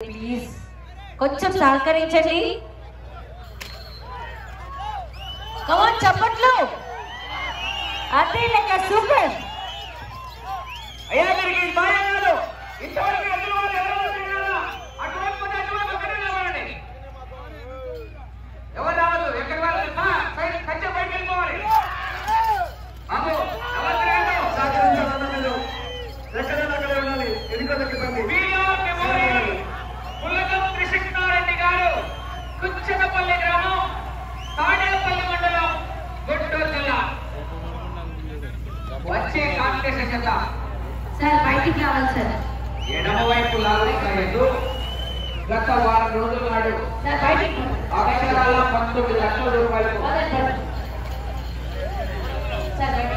Please కొంచెం సహకరించండి. కమాన్ చప్పట్లు. అదే లెక్క సూపర్. అయ్యా గారికి బాయనాలు ఇంతవరకు ఎదురు వాళ్ళు ఎవరు తినాలా అటువైపు అటువైపు ఒకటే నిలబడండి. ఎవరు రావద్దు. ఎక్కడి వాళ్ళు కంచె బయటకు వెళ్ళిపోవాలి. బాబు ఎవరు తిరగదు. సహకరించాలన్నది ఎక్కడైనా అక్కడే ఉండాలి. ఎదుగుదలకి వీఆర్ మెమోరియల్ పుల్లగం త్రిశంకారెడ్డి గారు కుచ్చనపల్లి గ్రామం తాడేపల్లి మండలం గుంటూరు జిల్లా వచ్చే కాంపిటీషన్ చేత సార్ బయటికి రావాలి సార్. ఎడమ వైపు లాగుతున్నట్టు గత వారం రోజుల నాడు సార్ బయటికి అక్షరాల 19 లక్షల రూపాయలు సార్ బయటికి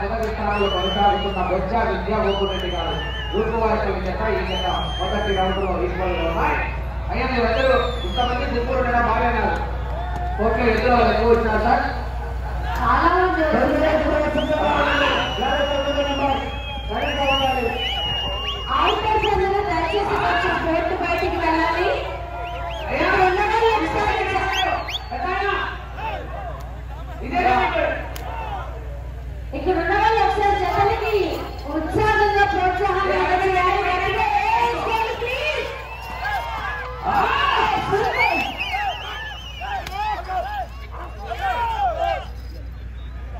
కొనసాగుతున్న బొజ్జ విద్యాగోపురెడ్డి గారు రూపువారి చేత ఈ చేత మొదటి రౌండ్లో ఈక్వల్గా ఉన్నాయి. అయ్యా మీరందరూ ఇంతమంది ముగ్గురు ఉండడం బాగానే ఓకే. ఎదురు వాళ్ళు ఎక్కువ వచ్చినారు సార్. చాలా దయచేసి కొంచెం బయట బయటికి వెళ్ళాలి. ఇక్కడ ఉన్న వాళ్ళు ఒకసారి జతలకి ఉత్సాహంగా ప్రోత్సాహం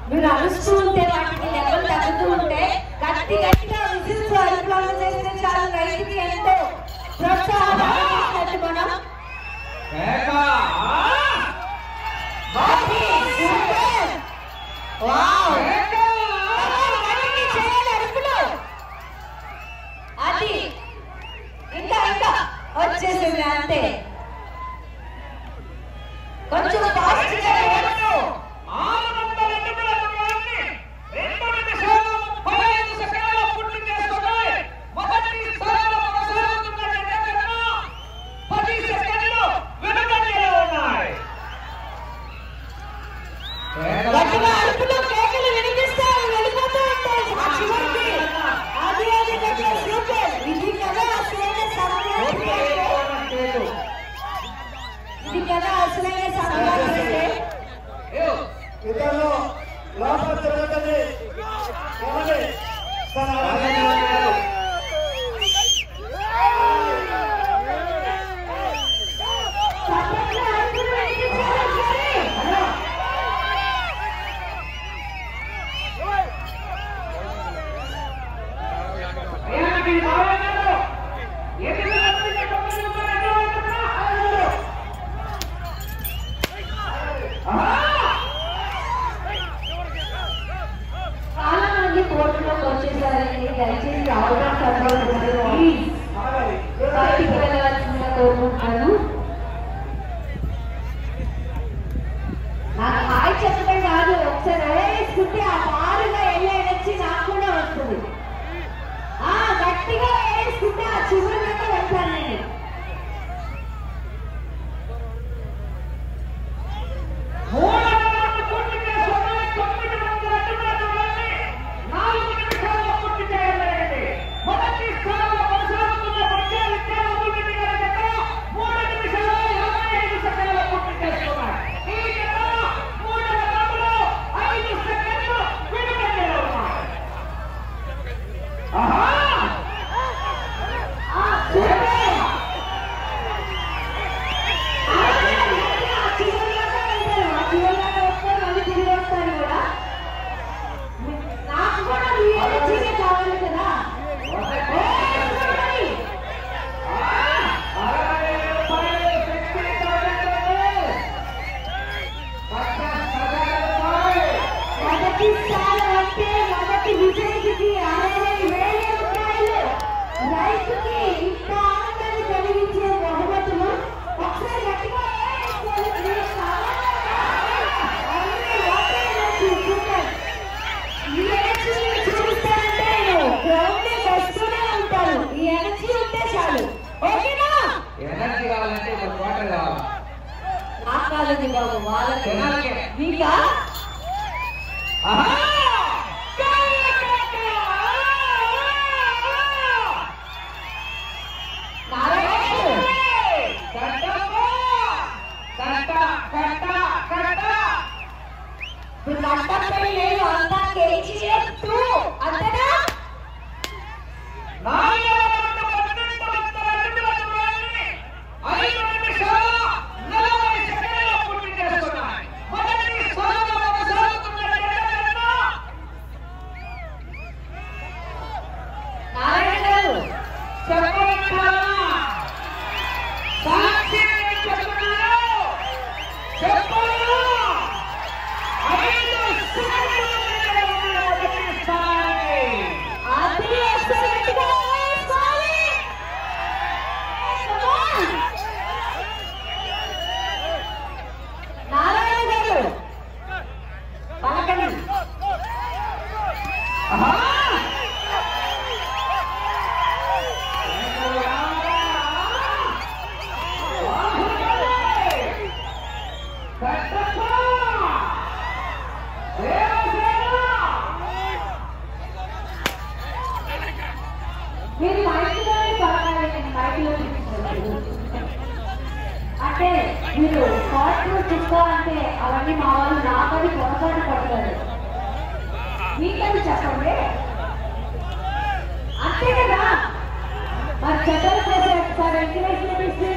మీరు అరుస్తూ ఉంటే వాటికి లెవెల్ తగ్గుతూ ఉంటే గట్టి గట్టిగా విజిల్స్ అరుపులను చేస్తే చాలా రైతుకి ఎంతో ప్రోత్సాహం మనం అది ఇంకా ఇంకా వచ్చేసింది అంతే. కొంచెం ఫాస్ట్ గా గట్టిగా అరుపులు కేకలు వినిపిస్తాయి, వెళ్ళిపోతూ ఉంటాయి. ఇది కదా అసలైన సమయం. ఇది కదా అసలైన సమయం. చాలా మంది కోర్టులోకి వచ్చేసారండి. దయచేసి బయటికి వెళ్ళవలసిందిగా కోరుకుంటున్నాను. నాకు హాయ్ చెప్పడం కాదు, ఒకసారి వేసుకుంటే ఆ పారుగా వెళ్ళి వచ్చి నాకు కూడా వస్తుంది. గట్టిగా వేసుకుంటే ఆ చివరి దాకా వెళ్తాను నేను. ఎనర్జీ కావాలంటే ఇప్పుడు వాటర్ కావాలి. నాకు కాలేదు బాబు, వాళ్ళకి మీకా లేదు అంతా కేజీ చెప్తూ అంతేనా అంటే మీరు కాస్ట్లు చుక్క అంటే అవన్నీ మా వాళ్ళు నాకని పొరపాటు పడతారు. మీకని చెప్పండి అంతే కదా. మరి చెడ్డలు చేసే ఒకసారి ఎంకరేజ్మెంట్ ఇస్తే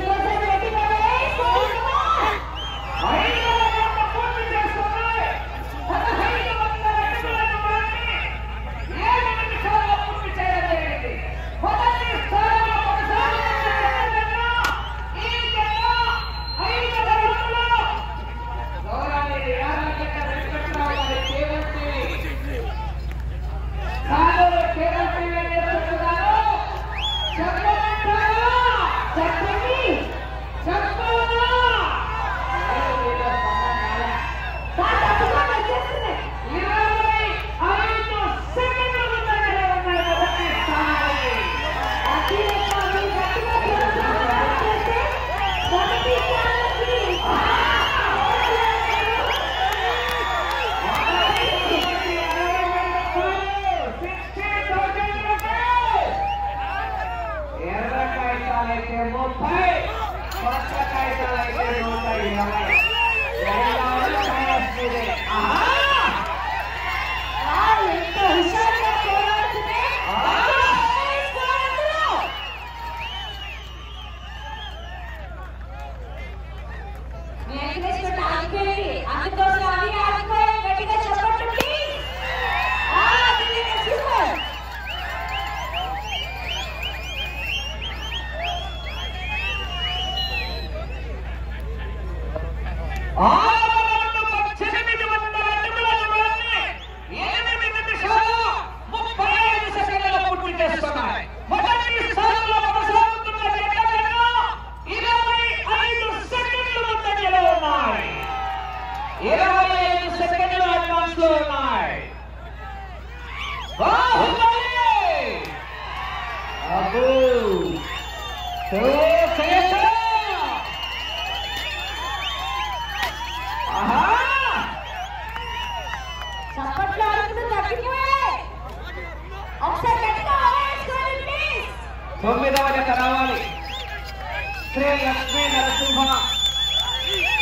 శ్రీ లక్ష్మీ నరసింహ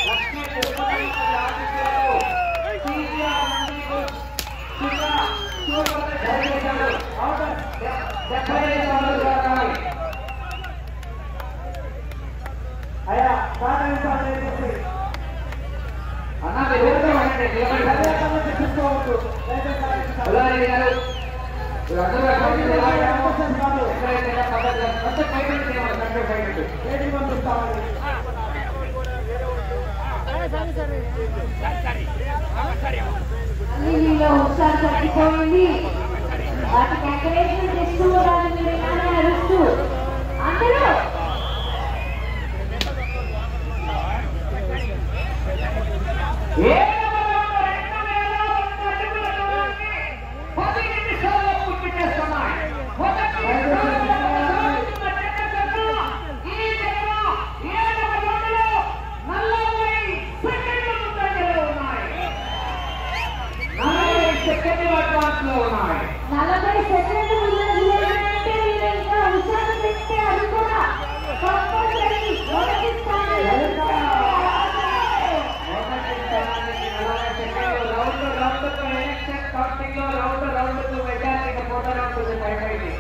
లక్ష్మీ ఒకసారి తగ్గిపోయింది వాటికి ఎంకరేజ్మెంట్ ఇస్తూ దాన్ని మీరు అరుస్తూ అందరూ ఈ కంపల్సరీ మొదటి స్థానానికి 40 సెకండ్లు రౌండ్ ఎలక్షన్ కౌంటింగ్ లో రౌండ్ మెజారిటీ పోతానే ఉంటుంది పైకి.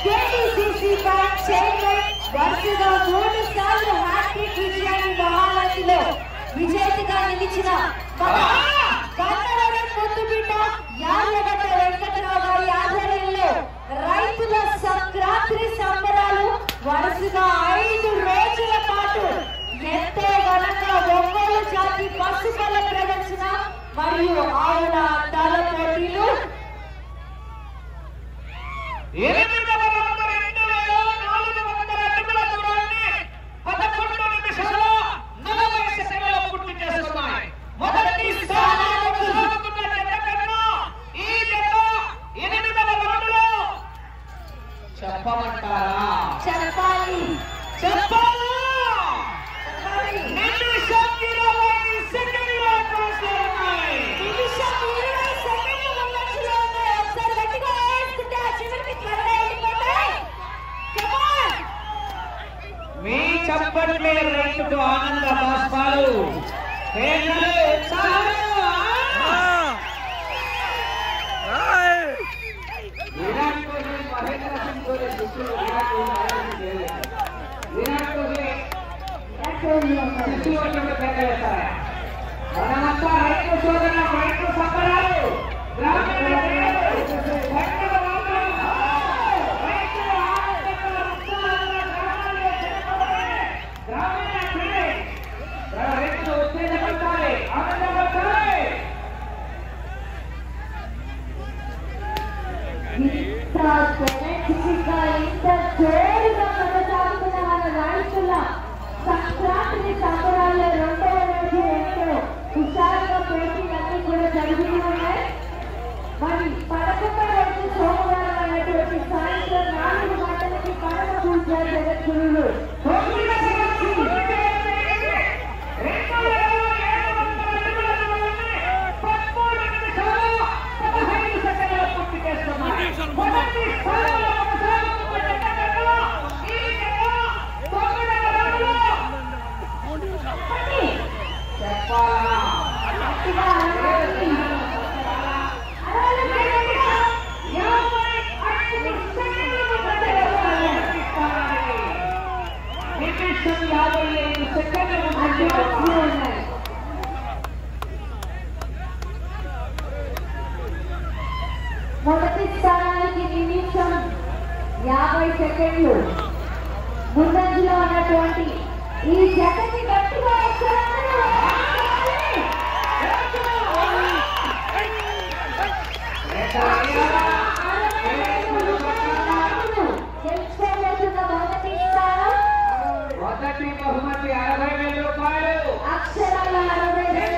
కేటీసీసీ బ్యాంక్ చైర్మన్ వరుసగా 3 సార్లు హ్యాట్రిక్ విజయాన్ని మహారాష్ట్రలో విజేతగా నిలిచిన కన్నడ ముద్దుబిడ్డ యార్లగడ్డ వెంకటరావు గారి ఆధ్వర్యంలో రైతుల సంక్రాంతి సంబరాలు వరుసగా 5 రోజుల పాటు ఎంతో ఘనంగా ఒంగోలు జాతి పశువుల ప్రదర్శన మరియు ఆవుల అందాల పోటీలు 20 రైతుకు ఆనంద బాష్పాలు పేర్లు విరాట్ కోహ్లీ మహేంద్ర సింగ్ ధోని దుస్తులు విరాట్ కోహ్లీ పేర్లేస్తారా మనమంతా రైతు సోదర రైతు సంబరాలు గ్రామీణ ఇంత జోరుగా కొనసాగుతున్న మన రైతుల సంక్రాంతి సంబరాల్లో 2వ రోజు ఎంతో హుషారుగా పోటీలన్నీ కూడా జరుగుతూ ఉన్నాయి. మరి 11వ రోజు సోమవారం అయినటువంటి సాయంత్రం 4 గంటలకి కడప పూజ జగద్గురువులు మొదటి స్థానానికి నిమిషం 50 సెకండ్లు ముందంజలో ఉన్నటువంటి ఈ జగతి గట్టిగా మొదటి బహుమతి 60,000 రూపాయలు అక్షరాల 60,000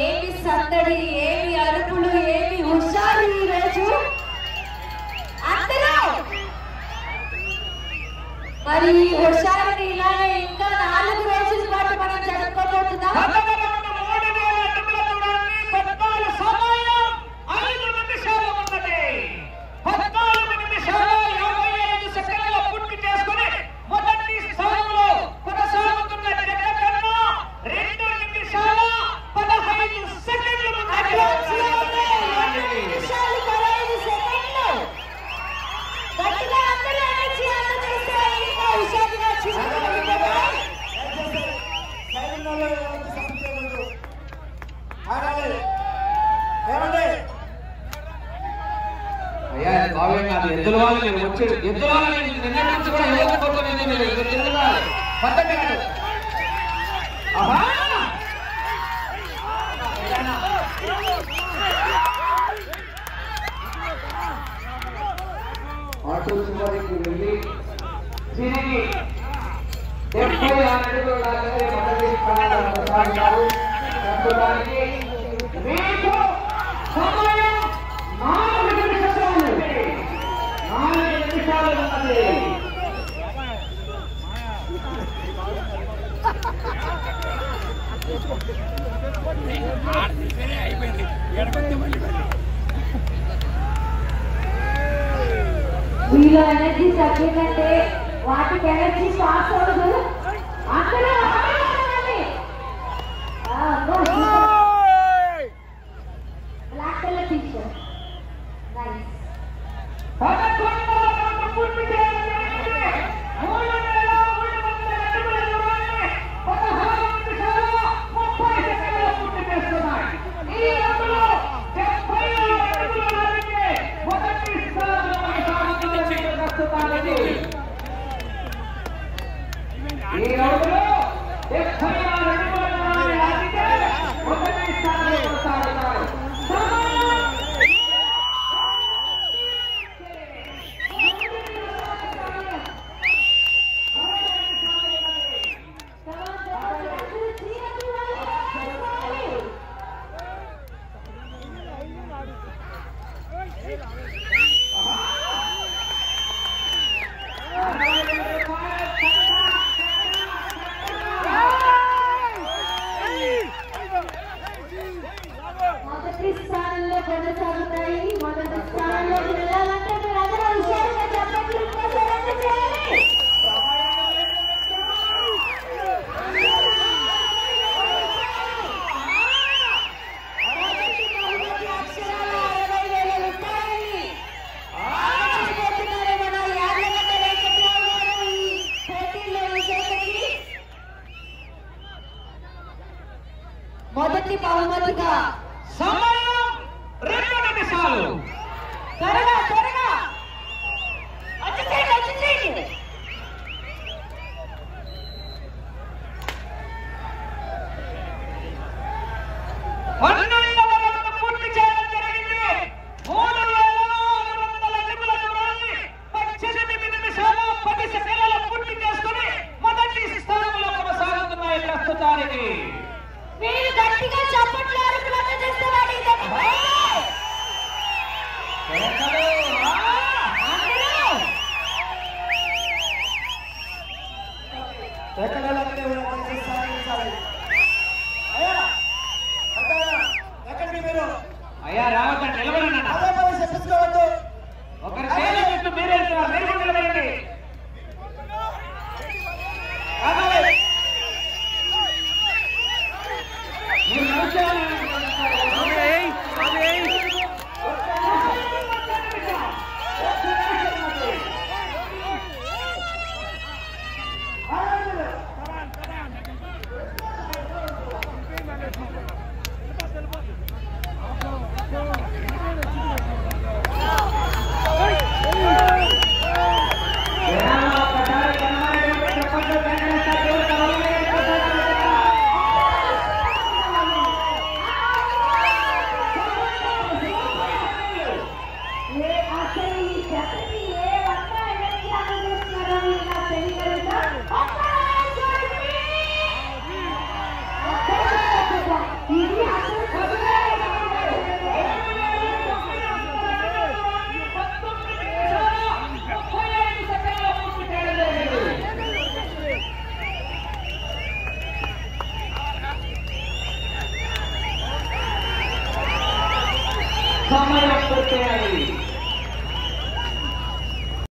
ఏమి సందడి, ఏమి అరుపులు, ఏమి హుషారు ఈ రోజు అందరూ. మరి ఈ హుషారుని ఇలానే ఇంకా 4 రోజుల పాటు మనం జరుపుకోబోతున్నాం. గట్టిగా అందరూ ఎనర్జీ అందజేస్తే ఇంకా హుషారుగా చూసుకుంటాం. ఎద్దుల వాళ్ళు మీరు వచ్చి ఎద్దుల వాళ్ళని నిన్న నుంచి కూడా ఎవరు కోరుకునేది మీరు ఎద్దుల పద్ధతి కాదు. ఆటో చివరికి వెళ్ళి తిరిగి 76 అడుగుల దాకా మొదటి స్థానంలో కొనసాగుతారు. ప్రస్తుతానికి మీకు సమయం 4 నిమిషాలు ఉన్నది. వీళ్ళు ఎనర్జీ తగ్గిందంటే వాటికి ఎనర్జీ పాస్ అవ్వదు. అక్కడ బ్లాక్ కలర్ టీషర్ట్ నైస్. ఈ రోజులో 76 అడుగుల లాగితే మొదటి స్థానంలో కొనసాగుతారు. మొదటి స్థానంలో కొనసాగుతాయి. మొదటి స్థానంలోకి వెళ్ళాలంటే మీరు అందరూ హుషారుగా చెప్పట్లు చేయాలి. అక్షరాలు 60,000 ఉంటాయి. ఆలోచించుకుంటున్నారు మన యాదగిరి వెంకట్రావు గారు ఈ పోటీలో విజేతకి మొదటి బహుమతిగా సమయం 2 నిమిషాలు. త్వరగా త్వరగా వచ్చేయండి. పూర్తి చేయడం జరిగింది. 3,600 అడుగుల దూరాన్ని 18 నిమిషాలు 10 సెకండ్లలో పూర్తి చేసుకుని మొదటి స్థానంలో కొనసాగుతున్నాయి ప్రస్తుతానికి. మీరు గట్టిగా చప్పట్లు అరుపులు చేస్తున్నారు. అయ్యా రావద్దండి, నిలబడండి. ఒకరి చేతులు పెట్టు మీరు వెళ్తున్నారు, మీరు కూడా నిలబడండి. మీరు నడుచుకోవాలి. సమయం పూర్తయ్యాయి.